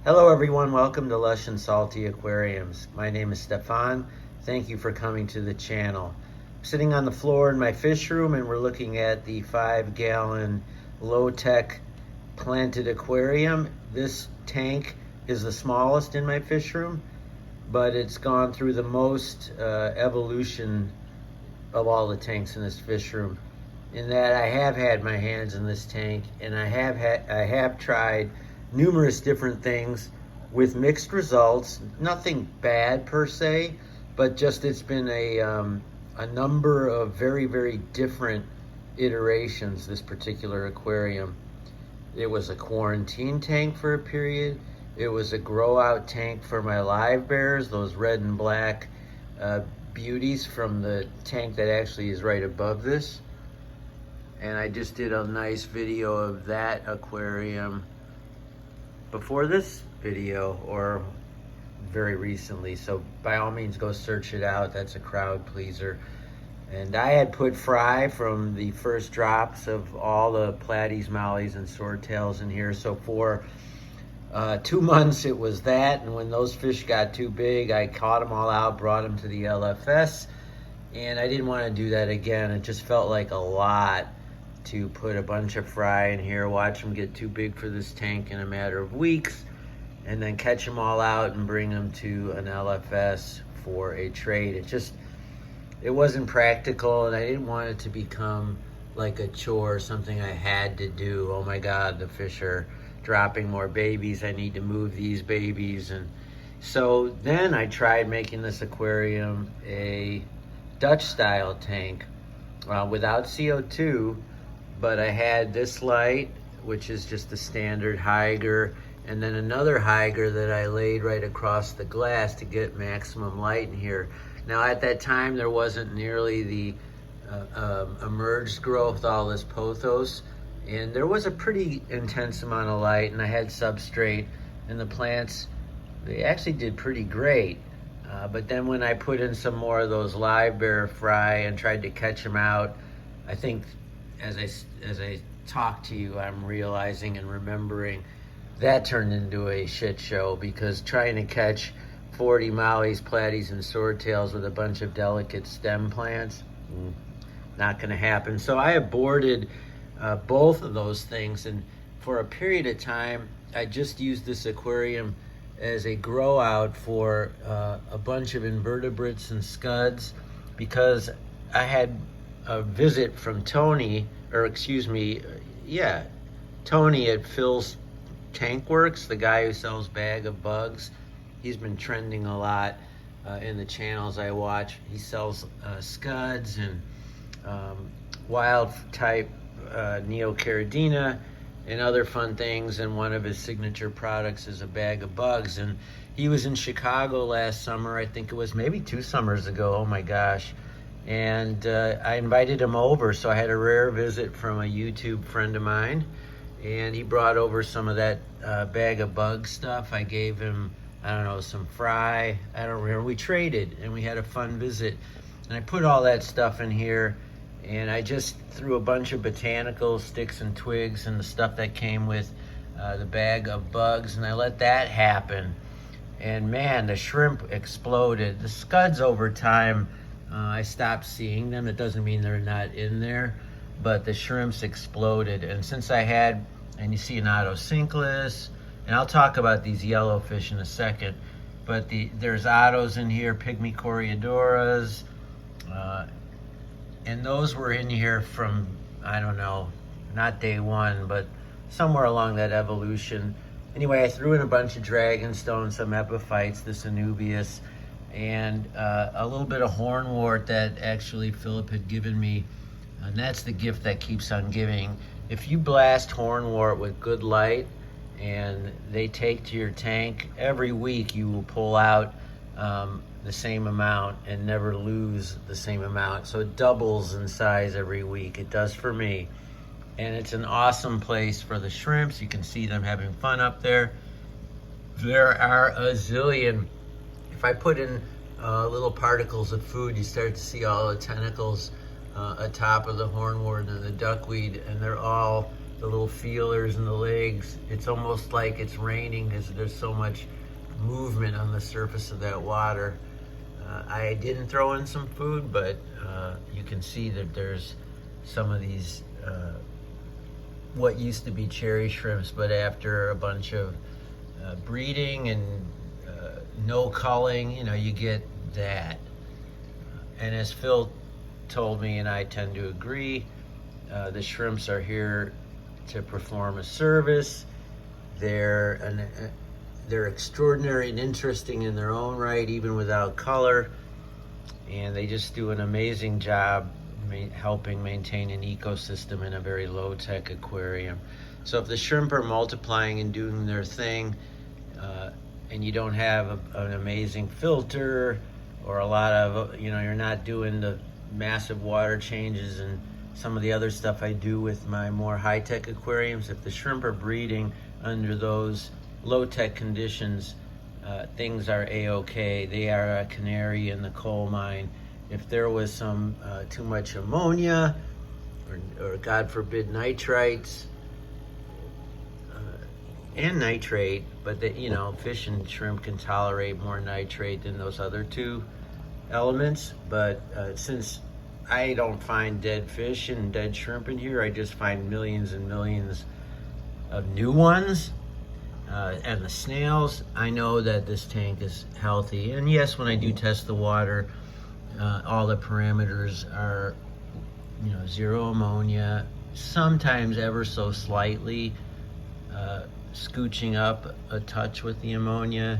Hello everyone, welcome to Lush and Salty Aquariums. My name is Stefan. Thank you for coming to the channel. I'm sitting on the floor in my fish room and we're looking at the 5-gallon low-tech planted aquarium. This tank is the smallest in my fish room, but it's gone through the most evolution of all the tanks in this fish room. In that I have had my hands in this tank and I have tried numerous different things with mixed results. Nothing bad per se, but just it's been a number of very different iterations, this particular aquarium. It was a quarantine tank for a period. It was a grow out tank for my live bears, those red and black beauties from the tank that actually is right above this. And I just did a nice video of that aquarium before this video, or very recently, so by all means go search it out. That's a crowd pleaser. And I had put fry from the first drops of all the platies, mollies, and swordtails in here. So for 2 months it was that, and when those fish got too big, I caught them all out, brought them to the LFS, and I didn't want to do that again. It just felt like a lot to put a bunch of fry in here, watch them get too big for this tank in a matter of weeks, and then catch them all out and bring them to an LFS for a trade. It wasn't practical, and I didn't want it to become like a chore, something I had to do. Oh my God, the fish are dropping more babies. I need to move these babies. And so then I tried making this aquarium a Dutch style tank without CO2, but I had this light, which is just a standard Haiger, and then another Haiger that I laid right across the glass to get maximum light in here. Now at that time there wasn't nearly the emerged growth, all this pothos, and there was a pretty intense amount of light, and I had substrate, and the plants, they actually did pretty great. But then when I put in some more of those live bear fry and tried to catch them out, I think as I talk to you, I'm realizing and remembering that turned into a shit show, because trying to catch 40 mollies, platies, and swordtails with a bunch of delicate stem plants, not gonna happen. So I aborted both of those things, and for a period of time, I just used this aquarium as a grow out for a bunch of invertebrates and scuds, because I had a visit from Tony at Phil's Tank Works, the guy who sells Bag of Bugs. He's been trending a lot in the channels I watch. He sells scuds and wild type Neocaridina and other fun things, and one of his signature products is a Bag of Bugs. And he was in Chicago last summer, I think it was maybe 2 summers ago, oh my gosh. And I invited him over, so I had a rare visit from a YouTube friend of mine, and he brought over some of that Bag of Bugs stuff. I gave him, I don't know, some fry, I don't remember. We traded and we had a fun visit, and I put all that stuff in here, and I just threw a bunch of botanical sticks and twigs and the stuff that came with the Bag of Bugs, and I let that happen. And man, the shrimp exploded. The scuds over time, I stopped seeing them. It doesn't mean they're not in there, but the shrimps exploded. And since I had, and you see an Otocinclus, and I'll talk about these yellowfish in a second, but there's Ottos in here, Pygmy Coreodoras, and those were in here from, I don't know, not day one, but somewhere along that evolution. Anyway, I threw in a bunch of dragonstones, some epiphytes, this Anubias, and a little bit of hornwort that actually Philip had given me, and that's the gift that keeps on giving. If you blast hornwort with good light and they take to your tank, every week you will pull out the same amount and never lose the same amount. So it doubles in size every week. It does for me. And it's an awesome place for the shrimps. You can see them having fun up there. There are a zillion. If I put in little particles of food, you start to see all the tentacles atop of the hornwort and the duckweed, and they're all the little feelers and the legs. It's almost like it's raining because there's so much movement on the surface of that water. I didn't throw in some food, but you can see that there's some of these what used to be cherry shrimps, but after a bunch of breeding and no culling, you get that. And as Phil told me, and I tend to agree, the shrimps are here to perform a service. They're extraordinary and interesting in their own right, even without color, and they just do an amazing job helping maintain an ecosystem in a very low-tech aquarium. So if the shrimp are multiplying and doing their thing, and you don't have an amazing filter or a lot of, you're not doing the massive water changes and some of the other stuff I do with my more high-tech aquariums, if the shrimp are breeding under those low-tech conditions, things are a-okay. They are a canary in the coal mine. If there was some too much ammonia or God forbid nitrites and nitrate, but fish and shrimp can tolerate more nitrate than those other two elements. But since I don't find dead fish and dead shrimp in here, I just find millions and millions of new ones. And the snails, I know that this tank is healthy. And yes, when I do test the water, all the parameters are, zero ammonia, sometimes ever so slightly scooching up a touch with the ammonia,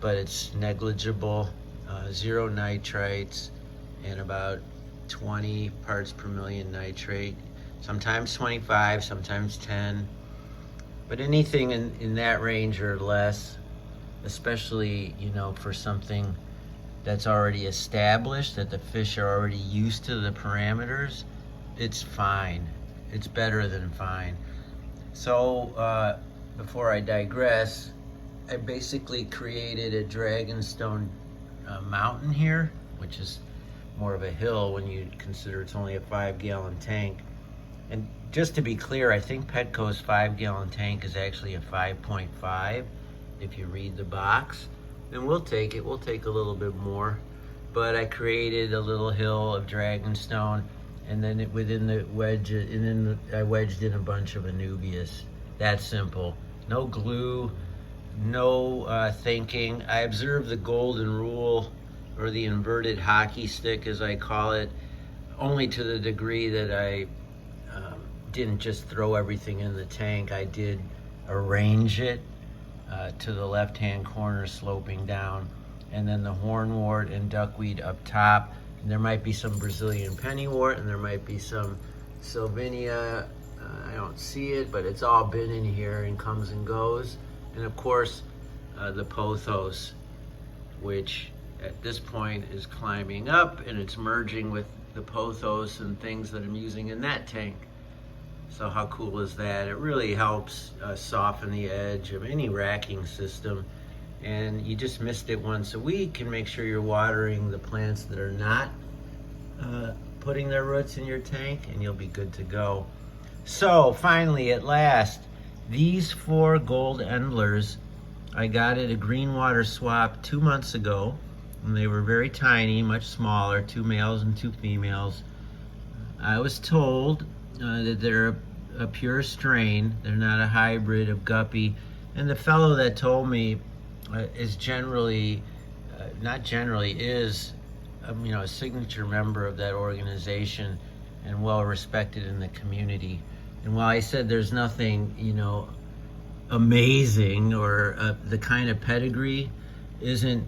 but it's negligible. Zero nitrites and about 20 parts per million nitrate, sometimes 25, sometimes 10. But anything in that range or less, especially, for something that's already established, that the fish are already used to the parameters, it's fine. It's better than fine. So before I digress, I basically created a dragonstone mountain here, which is more of a hill when you consider it's only a 5-gallon tank. And just to be clear, I think Petco's 5-gallon tank is actually a 5.5 if you read the box. And we'll take it. We'll take a little bit more. But I created a little hill of dragonstone, and then within the wedge, and then I wedged in a bunch of Anubias. That simple. No glue, no thinking. I observed the golden rule, or the inverted hockey stick as I call it, only to the degree that I didn't just throw everything in the tank. I did arrange it to the left-hand corner sloping down, and then the hornwort and duckweed up top. And there might be some Brazilian pennywort, and there might be some Sylvinia. I don't see it, but it's all been in here and comes and goes. And of course, the pothos, which at this point is climbing up, and it's merging with the pothos and things that I'm using in that tank. So how cool is that? It really helps soften the edge of any racking system. And you just mist it once a week and make sure you're watering the plants that are not putting their roots in your tank, and you'll be good to go. So finally, at last, these 4 gold endlers, I got at a green water swap 2 months ago, and they were very tiny, much smaller, 2 males and 2 females. I was told that they're a pure strain. They're not a hybrid of guppy. And the fellow that told me is generally, not generally, is a signature member of that organization and well respected in the community. And while I said there's nothing, amazing, or the kind of pedigree isn't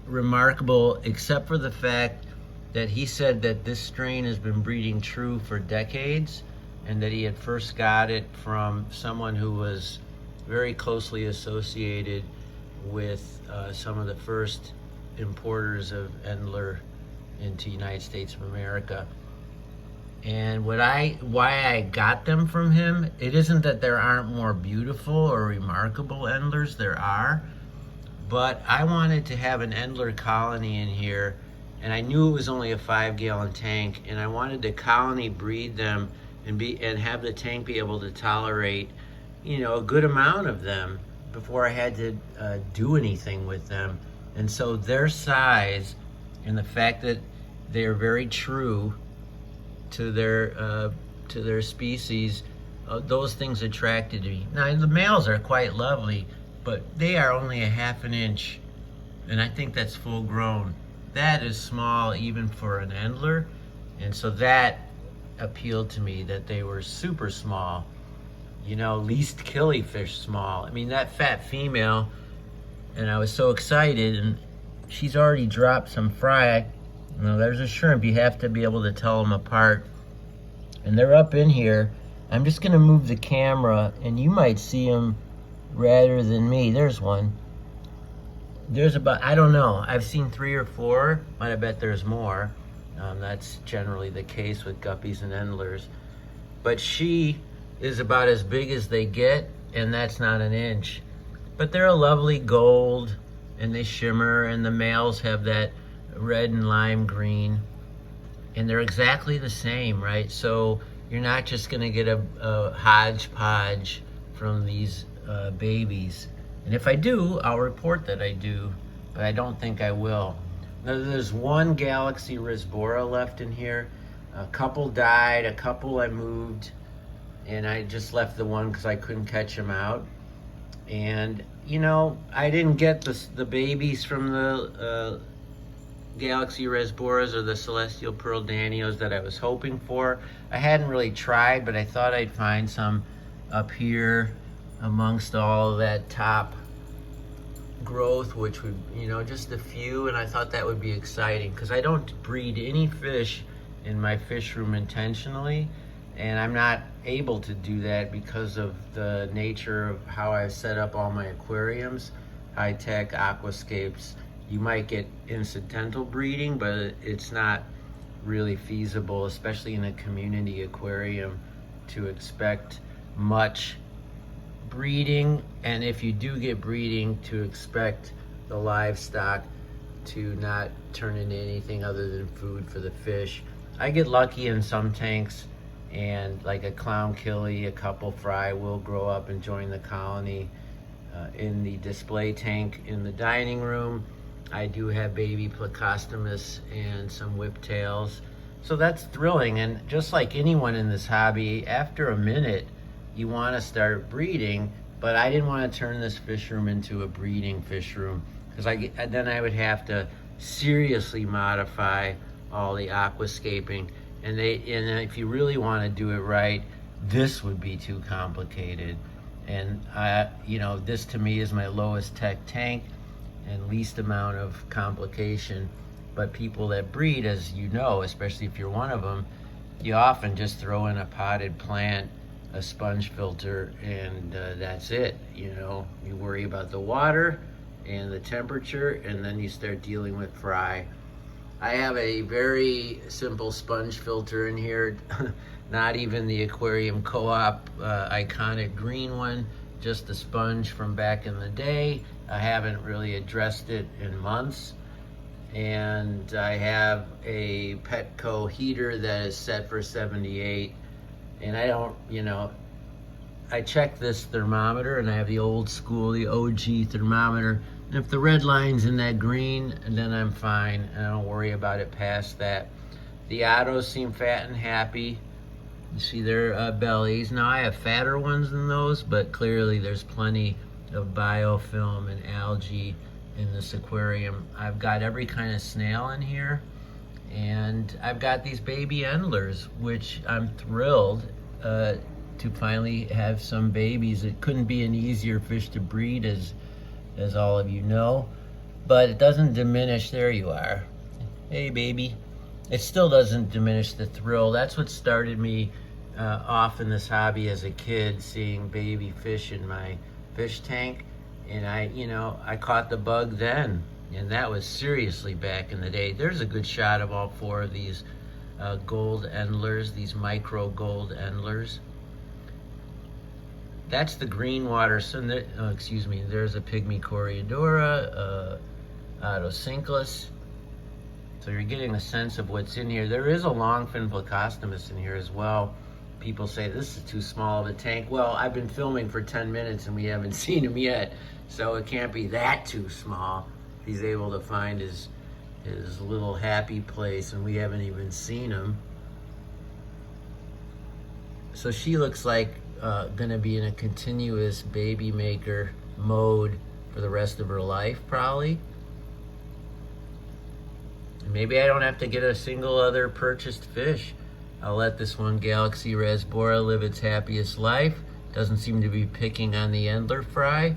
remarkable, except for the fact that he said that this strain has been breeding true for decades, and that he had first got it from someone who was very closely associated with some of the first importers of Endler into United States of America. And why I got them from him, it isn't that there aren't more beautiful or remarkable Endlers, there are, but I wanted to have an Endler colony in here, and I knew it was only a 5-gallon tank, and I wanted to colony breed them and have the tank be able to tolerate, you know, a good amount of them before I had to do anything with them. And so their size and the fact that they are very true to their species, those things attracted me. Now the males are quite lovely, but they are only a half an inch, and I think that's full grown. That is small even for an Endler, and so that appealed to me, that they were super small, you know, least killifish small. I mean, that fat female, and I was so excited, and she's already dropped some fry. Now there's a shrimp, you have to be able to tell them apart, and they're up in here. I'm just gonna move the camera and you might see them rather than me. There's one. There's about, I don't know, I've seen 3 or 4, but I bet there's more. That's generally the case with guppies and Endlers. But she is about as big as they get, and that's not an inch. But they're a lovely gold, and they shimmer, and the males have that red and lime green, and they're exactly the same, right? So you're not just gonna get a hodgepodge from these babies. And if I do, I'll report that I do, but I don't think I will. Now, there's one Galaxy Risbora left in here. A couple died, a couple I moved, and I just left the one because I couldn't catch them out. And, you know, I didn't get the babies from the Galaxy Risboras or the Celestial Pearl Danios that I was hoping for. I hadn't really tried, but I thought I'd find some up here amongst all of that top growth, which would, you know, just a few, and I thought that would be exciting because I don't breed any fish in my fish room intentionally, and I'm not able to do that because of the nature of how I've set up all my aquariums, high-tech aquascapes. You might get incidental breeding, but it's not really feasible, especially in a community aquarium, to expect much breeding, and if you do get breeding, to expect the livestock to not turn into anything other than food for the fish. I get lucky in some tanks, and like a clown killie, a couple fry will grow up and join the colony. In the display tank in the dining room, I do have baby Plecostomus and some whiptails. So that's thrilling, and just like anyone in this hobby, after a minute, you want to start breeding, but I didn't want to turn this fish room into a breeding fish room because then I would have to seriously modify all the aquascaping, and if you really want to do it right, this would be too complicated. And you know, this to me is my lowest tech tank and least amount of complication. But people that breed, as you know, especially if you're one of them, you often just throw in a potted plant, a sponge filter, and that's it. You know, you worry about the water and the temperature, and then you start dealing with fry. I have a very simple sponge filter in here, not even the Aquarium Co-op iconic green one, just a sponge from back in the day. I haven't really addressed it in months. And I have a Petco heater that is set for 78. And I don't, you know, I check this thermometer, and I have the old school, the OG thermometer. And if the red line's in that green, then I'm fine. I don't worry about it past that. The Ottos seem fat and happy. You see their bellies. Now I have fatter ones than those, but clearly there's plenty of biofilm and algae in this aquarium. I've got every kind of snail in here, and I've got these baby Endlers, which I'm thrilled to finally have some babies. It couldn't be an easier fish to breed, as all of you know, but it doesn't diminish. There you are. Hey baby. It still doesn't diminish the thrill. That's what started me off in this hobby as a kid, seeing baby fish in my fish tank. And I caught the bug then, and that was seriously back in the day. There's a good shot of all 4 of these gold Endlers, these micro gold Endlers. That's the green water. So excuse me, there's a Pygmy Coreodora, Otocinclus. So you're getting a sense of what's in here. There is a longfin Plecostomus in here as well. people say this is too small of a tank. Well, I've been filming for 10 minutes and we haven't seen him yet, so it can't be that too small. He's able to find his little happy place and we haven't even seen him. So she looks like gonna be in a continuous baby maker mode for the rest of her life, probably. And maybe I don't have to get a single other purchased fish. I'll let this one Galaxy Rasbora live its happiest life. Doesn't seem to be picking on the Endler fry.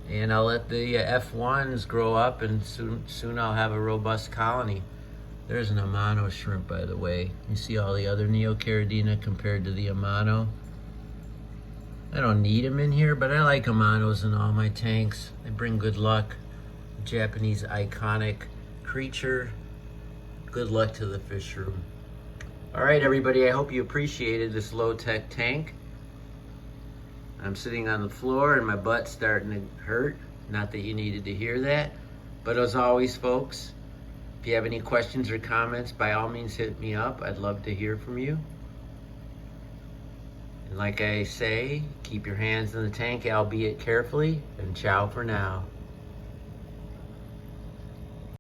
And I'll let the F1s grow up, and soon I'll have a robust colony. There's an Amano shrimp, by the way. You see all the other Neocaridina compared to the Amano. I don't need them in here, but I like Amanos in all my tanks. They bring good luck. Japanese iconic creature. Good luck to the fish room. All right, everybody, I hope you appreciated this low-tech tank. I'm sitting on the floor and my butt's starting to hurt. Not that you needed to hear that. But as always, folks, if you have any questions or comments, by all means hit me up. I'd love to hear from you. And like I say, keep your hands in the tank, albeit carefully, and ciao for now.